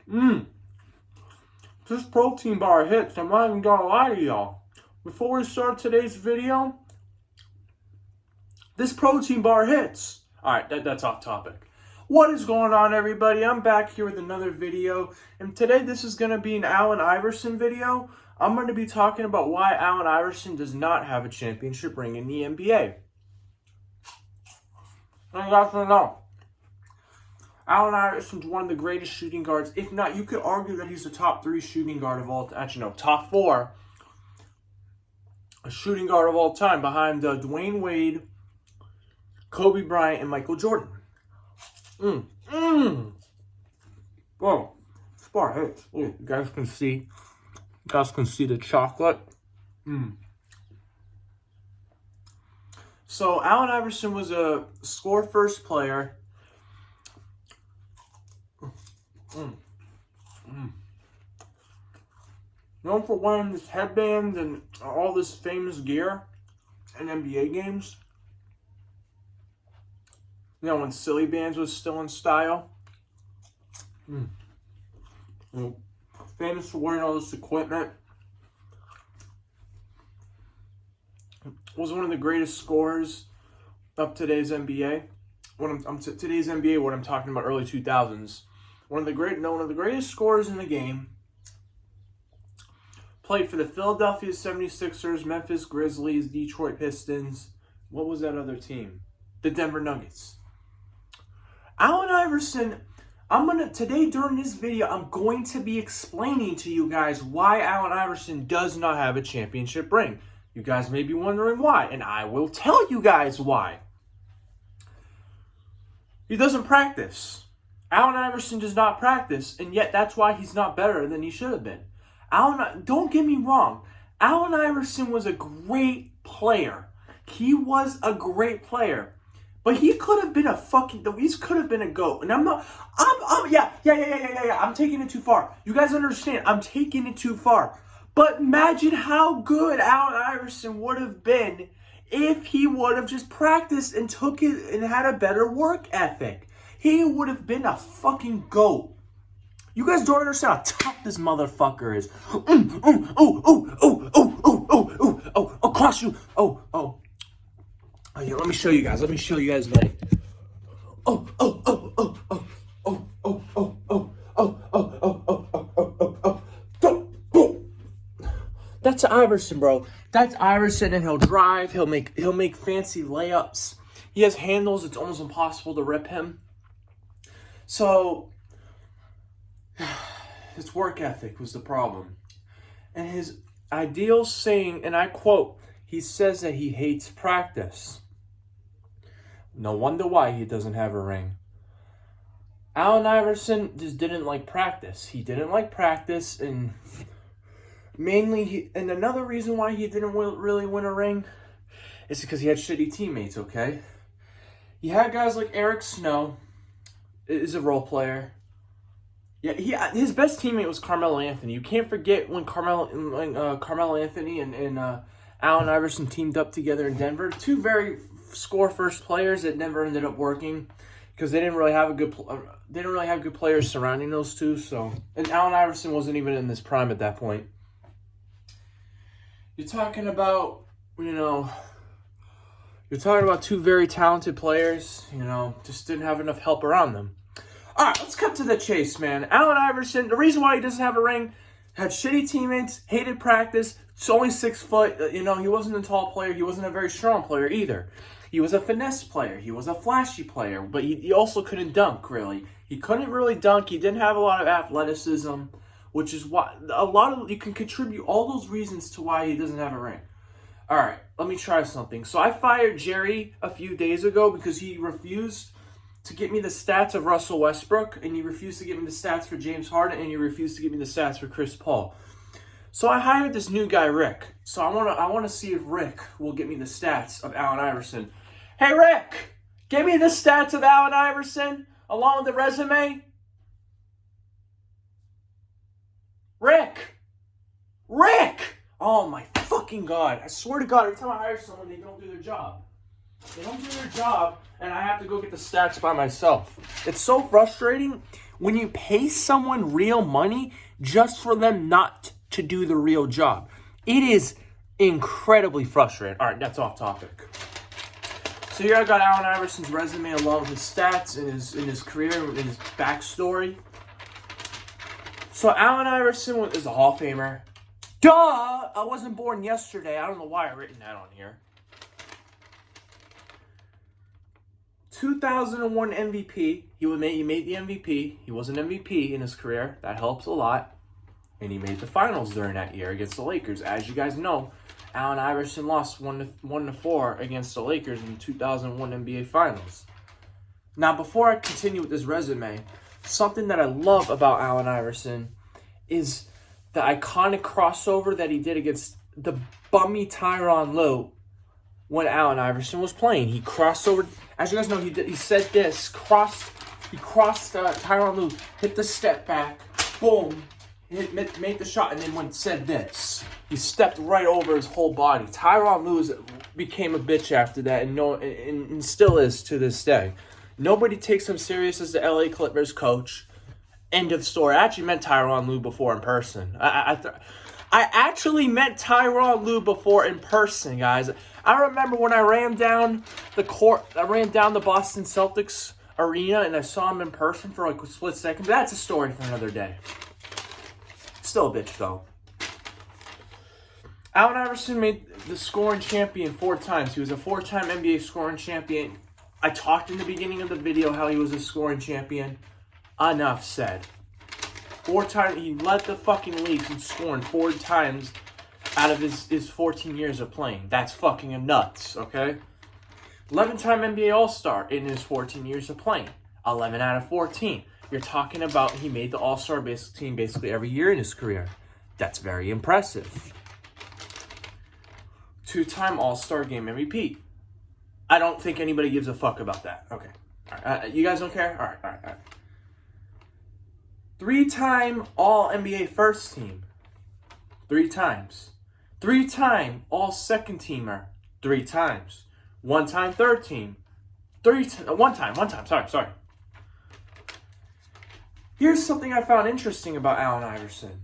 This protein bar hits. I'm not even gonna lie to y'all. Before we start today's video, this protein bar hits. Alright, that's off topic. What is going on, everybody? I'm back here with another video. And today this is going to be an Allen Iverson video. I'm going to be talking about why Allen Iverson does not have a championship ring in the NBA. And you guys want to know, Allen Iverson's one of the greatest shooting guards. If not, you could argue that he's the top 3 shooting guard of all time. Actually, no, top 4 a shooting guard of all time, behind Dwayne Wade, Kobe Bryant, and Michael Jordan. Whoa, this bar hits. Look, you guys can see the chocolate. So Allen Iverson was a score first player. Known for wearing this headband and all this famous gear in NBA games. You know, when Silly Bands was still in style. Famous for wearing all this equipment. Was one of the greatest scorers of today's NBA. Today's NBA, what I'm talking about, early 2000s. One of the greatest scorers in the game. Played for the Philadelphia 76ers, Memphis Grizzlies, Detroit Pistons. What was that other team? The Denver Nuggets. Allen Iverson, today during this video, I'm going to be explaining to you guys why Allen Iverson does not have a championship ring. You guys may be wondering why, and I will tell you guys why. He doesn't practice. Allen Iverson does not practice, and yet that's why he's not better than he should have been. Don't get me wrong. Allen Iverson was a great player. He was a great player. But he could have been a GOAT. And I'm taking it too far. You guys understand, I'm taking it too far. But imagine how good Allen Iverson would have been if he would have just practiced and took it and had a better work ethic. He would have been a fucking GOAT. You guys don't understand how tough this motherfucker is. Cross you. Yeah, let me show you guys. Let me show you guys like. That's Iverson, bro. That's Iverson, and he'll drive. He'll make fancy layups. He has handles. It's almost impossible to rip him. So his work ethic was the problem, and his ideal saying, and I quote, he says that he hates practice. No wonder why he doesn't have a ring. Allen Iverson just didn't like practice. He didn't like practice, and mainly, and another reason why he didn't really win a ring is because he had shitty teammates, okay? You had guys like Eric Snow, is a role player. Yeah, his best teammate was Carmelo Anthony. You can't forget when Carmelo Anthony and Allen Iverson teamed up together in Denver. 2 very score-first players that never ended up working because they didn't really have good players surrounding those two. So, and Allen Iverson wasn't even in his prime at that point. You're talking about 2 very talented players. Just didn't have enough help around them. All right, let's cut to the chase, man. Allen Iverson, the reason why he doesn't have a ring, had shitty teammates, hated practice. It's only 6 foot. He wasn't a tall player. He wasn't a very strong player either. He was a finesse player. He was a flashy player, but he also couldn't dunk, really. He couldn't really dunk. He didn't have a lot of athleticism, which is why you can contribute all those reasons to why he doesn't have a ring. All right, let me try something. So I fired Jerry a few days ago because he refused to get me the stats of Russell Westbrook, and he refused to give me the stats for James Harden, and he refused to give me the stats for Chris Paul. So I hired this new guy, Rick. So I want to see if Rick will get me the stats of Allen Iverson. Hey, Rick, give me the stats of Allen Iverson along with the resume. Rick! Oh my fucking God. I swear to God, every time I hire someone, they don't do their job. They don't do their job, and I have to go get the stats by myself. It's so frustrating when you pay someone real money just for them not to do the real job. It is incredibly frustrating. All right, that's off topic. So here I got Allen Iverson's resume along with his stats and his career and his backstory. So Allen Iverson is a Hall of Famer. Duh! I wasn't born yesterday. I don't know why I've written that on here. 2001 MVP. He made the MVP. He was an MVP in his career. That helps a lot. And he made the finals during that year against the Lakers. As you guys know, Allen Iverson lost 1-4 against the Lakers in the 2001 NBA Finals. Now, before I continue with this resume, something that I love about Allen Iverson is the iconic crossover that he did against the bummy Tyronn Lue when Allen Iverson was playing. He crossed over. As you guys know, he said this. He crossed Tyronn Lue, hit the step back, boom, made the shot, and then said this. He stepped right over his whole body. Tyronn Lue became a bitch after that, and still is to this day. Nobody takes him serious as the LA Clippers coach. End of story. I actually met Tyronn Lue before in person. I actually met Tyronn Lue before in person, guys. I remember when I ran down the court, I ran down the Boston Celtics arena, and I saw him in person for like a split second. But that's a story for another day. Still a bitch, though. Allen Iverson made the scoring champion 4 times. He was a 4-time NBA scoring champion. I talked in the beginning of the video how he was a scoring champion. Enough said. 4 times, he led the fucking league in scoring 4 times out of his 14 years of playing. That's fucking nuts, okay? 11-time NBA All-Star in his 14 years of playing. 11 out of 14. You're talking about he made the All-Star team basically every year in his career. That's very impressive. 2-time All-Star Game MVP. I don't think anybody gives a fuck about that. Okay. All right. You guys don't care? All right. 3-time All-NBA First Team. 3 times. 3-time All-Second Teamer. 3 times. 1-time Third Team. 1 time. Sorry. Here's something I found interesting about Allen Iverson.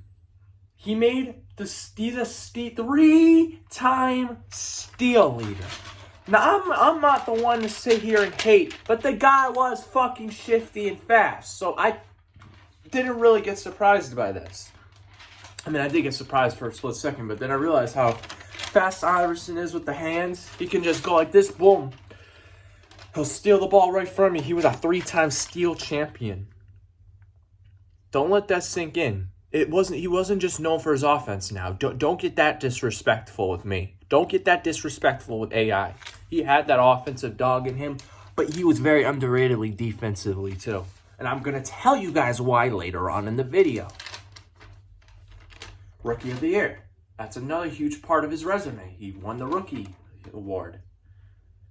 He's a 3-time steal leader. Now, I'm not the one to sit here and hate, but the guy was fucking shifty and fast. So I didn't really get surprised by this. I mean, I did get surprised for a split second, but then I realized how fast Iverson is with the hands. He can just go like this, boom. He'll steal the ball right from you. He was a 3-time steal champion. Don't let that sink in. He wasn't just known for his offense now. Don't get that disrespectful with me. Don't get that disrespectful with AI. He had that offensive dog in him, but he was very underratedly defensively too. And I'm going to tell you guys why later on in the video. Rookie of the Year. That's another huge part of his resume. He won the Rookie Award.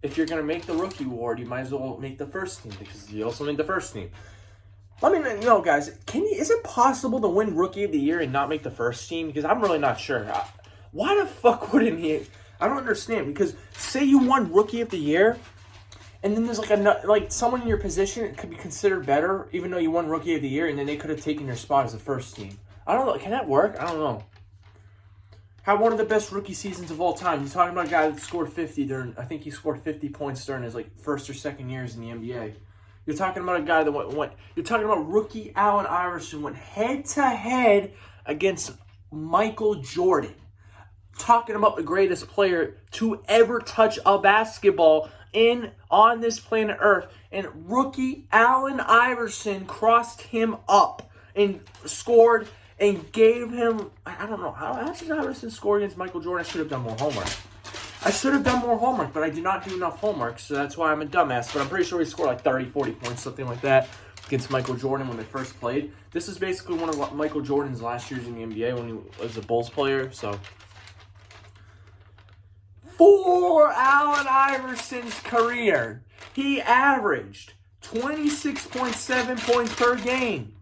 If you're going to make the Rookie Award, you might as well make the first team because he also made the first team. Let me know, guys. Is it possible to win Rookie of the Year and not make the first team? Because I'm really not sure. Why the fuck wouldn't he? I don't understand. Because say you won Rookie of the Year, and then there's like someone in your position that could be considered better, even though you won Rookie of the Year, and then they could have taken your spot as a first team. I don't know. Can that work? I don't know. Had one of the best rookie seasons of all time. He's talking about a guy that scored 50 I think he scored 50 points during his first or second years in the NBA. You're talking about a guy that you're talking about rookie Allen Iverson went head-to-head against Michael Jordan. Talking about the greatest player to ever touch a basketball on this planet Earth. And rookie Allen Iverson crossed him up and scored and gave him, I don't know, how did Iverson score against Michael Jordan? I should have done more homework, but I did not do enough homework, so that's why I'm a dumbass. But I'm pretty sure he scored like 30, 40 points, something like that, against Michael Jordan when they first played. This is basically one of Michael Jordan's last years in the NBA when he was a Bulls player, so. For Allen Iverson's career, he averaged 26.7 points per game.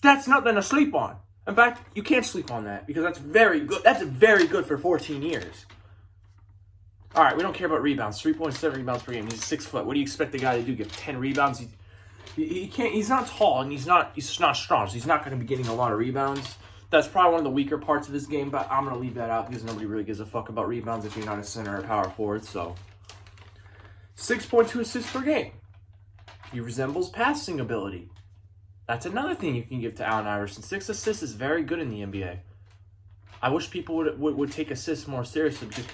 That's nothing to sleep on. In fact, you can't sleep on that because that's very good. That's very good for 14 years. All right, we don't care about rebounds. 3.7 rebounds per game. He's 6 foot. What do you expect the guy to do? Give 10 rebounds? He can't. He's not tall, and he's not strong. So he's not going to be getting a lot of rebounds. That's probably one of the weaker parts of his game. But I'm going to leave that out because nobody really gives a fuck about rebounds if you're not a center or power forward. So 6.2 assists per game. He resembles passing ability. That's another thing you can give to Allen Iverson. 6 assists is very good in the NBA. I wish people would take assists more seriously because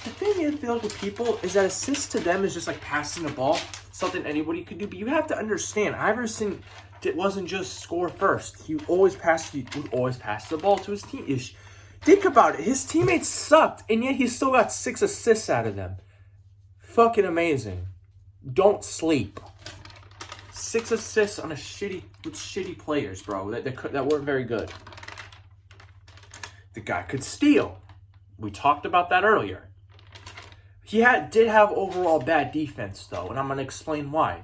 the thing I feel like with people is that assists to them is just like passing the ball, something anybody could do. But you have to understand, Iverson wasn't just score first. He would always pass the ball to his team. Think about it. His teammates sucked, and yet he still got 6 assists out of them. Fucking amazing. Don't sleep. 6 assists on with shitty players, bro, that weren't very good. The guy could steal. We talked about that earlier. He did have overall bad defense, though, and I'm going to explain why.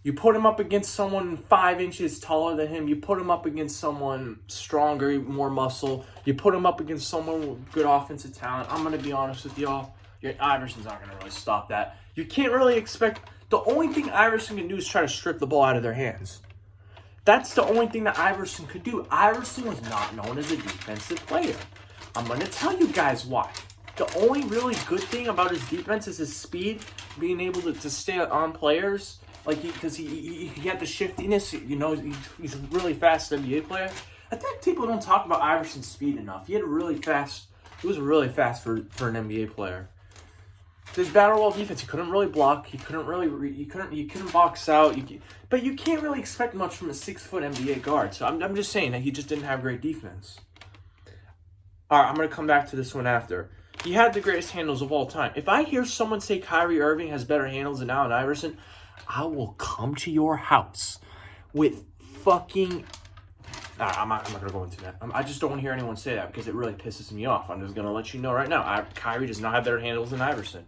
You put him up against someone 5 inches taller than him. You put him up against someone stronger, more muscle. You put him up against someone with good offensive talent. I'm going to be honest with y'all. Iverson's not going to really stop that. You can't really expect... The only thing Iverson can do is try to strip the ball out of their hands. That's the only thing that Iverson could do. Iverson was not known as a defensive player. I'm going to tell you guys why. The only really good thing about his defense is his speed, being able to stay on players. Because he had the shiftiness, he's a really fast NBA player. I think people don't talk about Iverson's speed enough. He was really fast for an NBA player. His battle wall defense, he couldn't really block. He couldn't box out. But you can't really expect much from a 6-foot NBA guard. So I'm just saying that he just didn't have great defense. All right, I'm going to come back to this one after. He had the greatest handles of all time. If I hear someone say Kyrie Irving has better handles than Allen Iverson, I will come to your house with fucking... I'm not going to go into that. I just don't want to hear anyone say that because it really pisses me off. I'm just going to let you know right now. Kyrie does not have better handles than Iverson.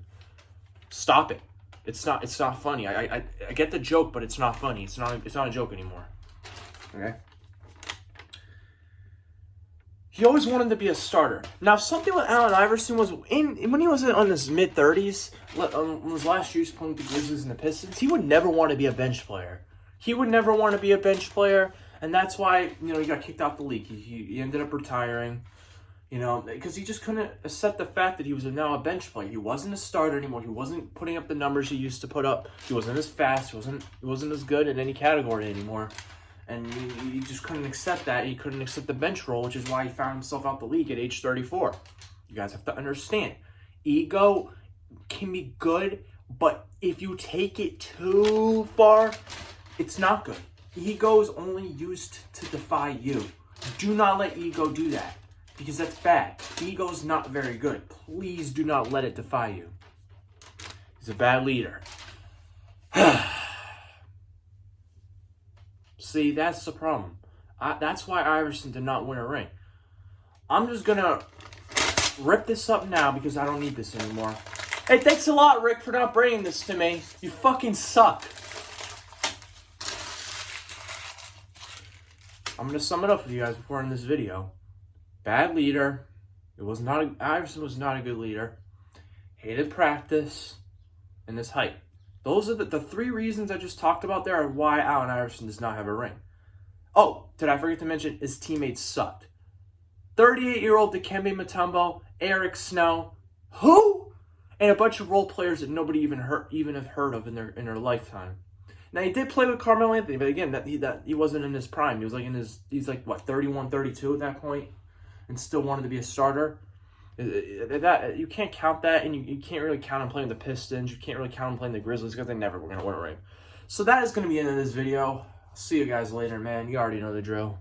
Stop it. It's not funny. I get the joke, but it's not funny. It's not a joke anymore. Okay? He always wanted to be a starter. Now, something with Allen Iverson was when he was on his mid-30s, his last years playing with the Grizzlies and the Pistons, he would never want to be a bench player. He would never want to be a bench player, and that's why he got kicked out the league. He ended up retiring. Because he just couldn't accept the fact that he was now a bench player. He wasn't a starter anymore. He wasn't putting up the numbers he used to put up. He wasn't as fast. He wasn't as good in any category anymore. And he just couldn't accept that. He couldn't accept the bench role, which is why he found himself out the league at age 34. You guys have to understand. Ego can be good, but if you take it too far, it's not good. Ego is only used to defy you. Do not let ego do that. Because that's bad. Ego's not very good. Please do not let it defy you. He's a bad leader. See, that's the problem. That's why Iverson did not win a ring. I'm just going to rip this up now because I don't need this anymore. Hey, thanks a lot, Rick, for not bringing this to me. You fucking suck. I'm going to sum it up for you guys before I end this video. Bad leader. Iverson was not a good leader. Hated practice. And his height. Those are the 3 reasons I just talked about there are why Allen Iverson does not have a ring. Oh, did I forget to mention his teammates sucked. 38-year-old Dikembe Mutombo, Eric Snow, who? And a bunch of role players that nobody even have heard of in their lifetime. Now, he did play with Carmelo Anthony, but again, he wasn't in his prime. He was he's 31, 32 at that point, and still wanted to be a starter. That you can't count that, and you can't really count on playing the Pistons. You can't really count on playing the Grizzlies because they never were going to win a ring. So that is going to be the end of this video. I'll see you guys later, man. You already know the drill.